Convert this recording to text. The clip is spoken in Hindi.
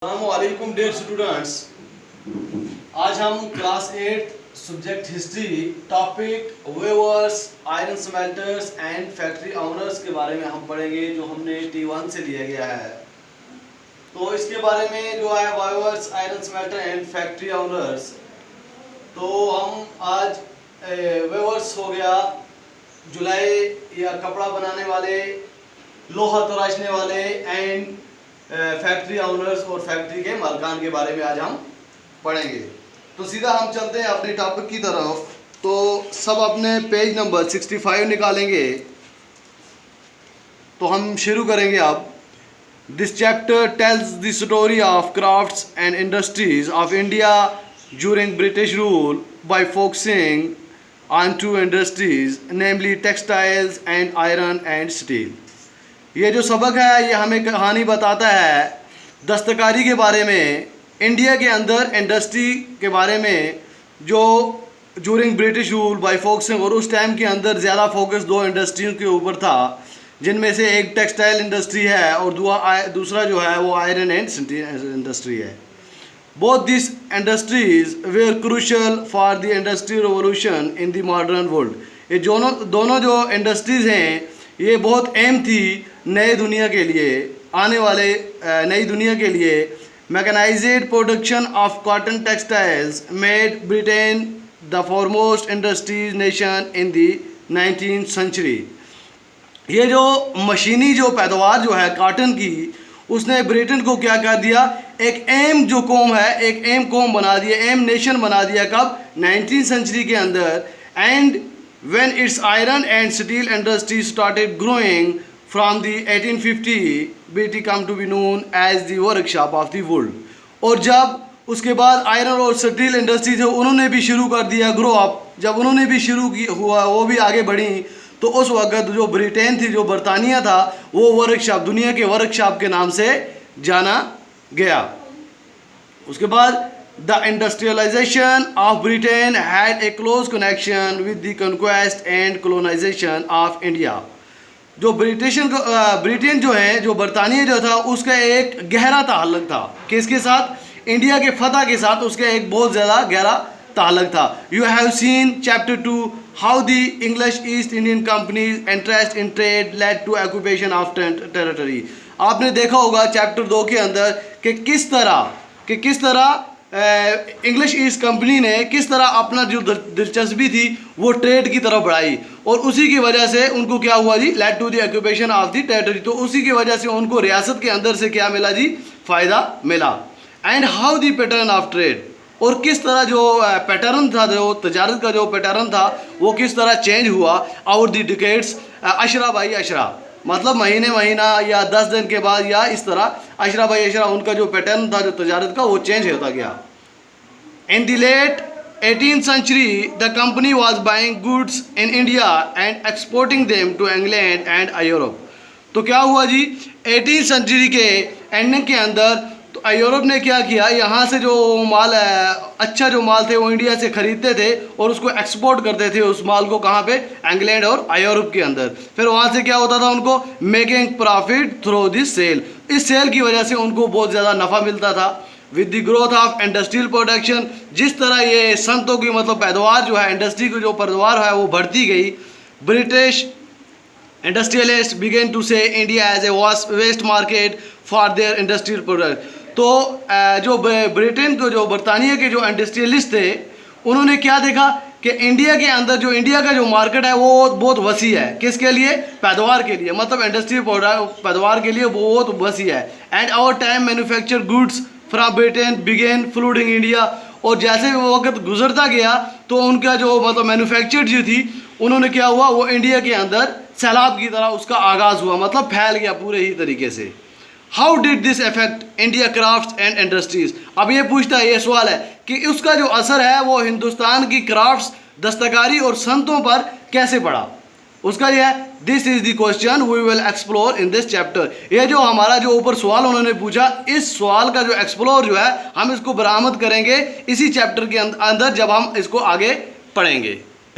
अस्सलामुअलैकुम डियर स्टूडेंट्स। आज हम class 8 subject history topic weavers, iron smelters and factory owners के बारे में हम पढ़ेंगे, जो हमने T1 से लिया गया है। तो इसके बारे में जो है weavers, iron smelter and factory owners, तो हम आज वेवर्स हो गया जुलाई या कपड़ा बनाने वाले, लोहा तराशने वाले, एंड फैक्ट्री ओनर्स और फैक्ट्री के मालिकान के बारे में आज हम पढ़ेंगे। तो सीधा हम चलते हैं अपने टॉपिक की तरफ। तो सब अपने पेज नंबर 65 निकालेंगे। तो हम शुरू करेंगे अब। This chapter tells the story of crafts and industries of India during British rule by focusing on two industries, namely textiles and iron and steel. ये जो सबक है ये हमें कहानी बताता है दस्तकारी के बारे में, इंडिया के अंदर इंडस्ट्री के बारे में, जो during British rule by focusing, और उस टाइम के अंदर ज़्यादा फोकस दो इंडस्ट्रियों के ऊपर था, जिनमें से एक टेक्सटाइल इंडस्ट्री है और दूसरा जो है वो आयरन एंड स्टील इंडस्ट्री है। Both this industries were crucial for the industry revolution in the modern world. ये दोनों जो इंडस्ट्रीज़ हैं ये बहुत अहम थी नए दुनिया के लिए, आने वाले नई दुनिया के लिए। Mechanised production of cotton textiles made Britain the foremost industries nation in the 19th century. ये जो मशीनी जो पैदावार जो है कॉटन की, उसने ब्रिटेन को क्या कर दिया, एक एम जो कौम है, एक एम कौम बना दिया, एम नेशन बना दिया। कब? 19th सेंचुरी के अंदर। And when its iron and steel industry started growing from the 1850, it come to be known as the workshop of the world। और जब उसके बाद आयरन और स्टील इंडस्ट्री थे, उन्होंने भी शुरू कर दिया ग्रो अप। जब उन्होंने भी शुरू हुआ, वो भी आगे बढ़ी, तो उस वक्त जो ब्रिटेन थी, जो बरतानिया था, वो वर्कशॉप, दुनिया के वर्कशॉप के नाम से जाना गया। उसके बाद the industrialization of Britain had a close connection with the conquest and colonization of India। जो ब्रिटेन जो है, जो बरतानिया जो था, उसका एक गहरा ताल्लुक था किसके साथ? इंडिया के फतह के साथ उसका एक बहुत ज़्यादा गहरा ताल्लुक था। You have seen chapter 2 how the English East Indian company's interest in trade led to occupation of territory. आपने देखा होगा चैप्टर 2 के अंदर कि किस तरह इंग्लिश ईस्ट कंपनी ने किस तरह अपना जो दिलचस्पी थी वो ट्रेड की तरफ बढ़ाई, और उसी की वजह से उनको क्या हुआ जी, led to the occupation of the territory. तो उसी की वजह से उनको रियासत के अंदर से क्या मिला जी, फ़ायदा मिला। And how the pattern of trade, और किस तरह जो पैटर्न था, जो तजारत का जो पैटर्न था, वो किस तरह चेंज हुआ out the decades, Ashara by Ashara, मतलब महीना या 10 दिन के बाद, या इस तरह अशरा बाई अशरा उनका जो पैटर्न था जो तजारत का, वो चेंज होता गया। In the late 18th century the company was buying goods in India and exporting them to England and Europe. तो क्या हुआ जी, 18th सेंचुरी के एंडिंग के अंदर तो यूरोप ने क्या किया, यहाँ से जो माल अच्छा जो माल थे वो इंडिया से ख़रीदते थे और उसको एक्सपोर्ट करते थे, उस माल को कहाँ पे, इंग्लैंड और यूरोप के अंदर। फिर वहाँ से क्या होता था, उनको making profit through this sale, इस सेल की वजह से उनको बहुत ज़्यादा नफ़ा मिलता था। With the growth of industrial production, जिस तरह ये संतों की मतलब पैदावार जो है, इंडस्ट्री की जो पैदावार है वो बढ़ती गई, British industrialist began to see India as a vast market for their industrial product. तो जो ब्रिटेन को, जो बरतानिया के जो इंडस्ट्रियलिस्ट थे, उन्होंने क्या देखा कि इंडिया के अंदर जो इंडिया का जो मार्केट है वो बहुत वसी है। किसके लिए? पैदावार के लिए, मतलब इंडस्ट्रियल पैदावार के लिए बहुत वसी है। And our time manufacture goods from Britain began flooding India, और जैसे वो वक्त गुजरता गया तो उनका जो मतलब मैन्युफैक्चर जो थी, उन्होंने क्या हुआ, वो इंडिया के अंदर सैलाब की तरह उसका आगाज़ हुआ, मतलब फैल गया पूरे ही तरीके से। How did this affect India crafts and industries. अब ये पूछता है, ये सवाल है कि उसका जो असर है वो हिंदुस्तान की क्राफ्ट्स, दस्तकारी और संतों पर कैसे पड़ा, उसका ये है। This is the question we will explore in this chapter. ये जो हमारा जो ऊपर सवाल उन्होंने पूछा, इस सवाल का जो एक्सप्लोर जो है हम इसको बरामद करेंगे इसी चैप्टर के अंदर, जब हम इसको आगे पढ़ेंगे।